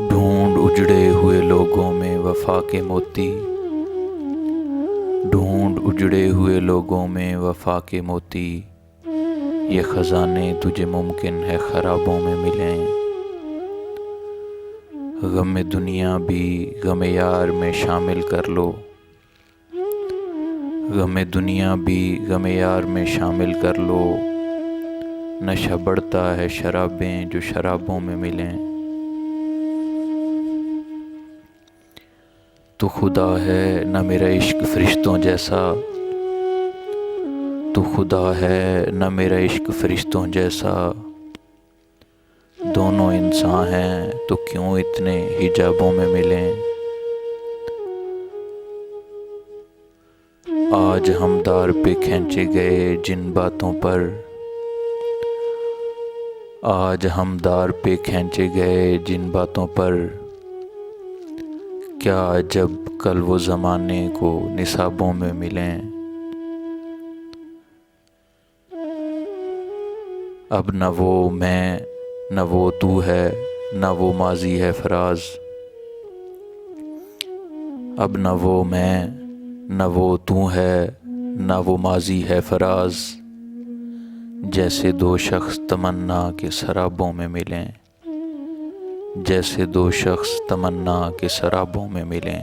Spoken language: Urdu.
ڈھونڈ اجڑے ہوئے لوگوں میں وفا کے موتی، ڈھونڈ اجڑے ہوئے لوگوں میں وفا کے موتی، یہ خزانے تجھے ممکن ہے خرابوں میں ملیں۔ غم دنیا بھی غم یار میں شامل کر لو، غم دنیا بھی غم یار میں شامل کر لو، نشہ بڑھتا ہے شرابیں جو شرابوں میں ملیں۔ تو خدا ہے نہ میرا عشق فرشتوں جیسا، تو خدا ہے نہ میرا عشق فرشتوں جیسا، دونوں انسان ہیں تو کیوں اتنے حجابوں میں ملیں۔ آج ہم دار پہ کھینچے گئے جن باتوں پر، آج ہم دار پہ کھینچے گئے جن باتوں پر، کیا جب کل وہ زمانے کو نصابوں میں ملیں۔ اب نہ وہ میں نہ وہ تو ہے، نہ وہ ماضی ہے فراز، اب نہ وہ میں نہ وہ تو ہے، نہ وہ ماضی ہے فراز، جیسے دو شخص تمنا کے سرابوں میں ملیں، جیسے دو شخص تمنا کے سرابوں میں ملیں۔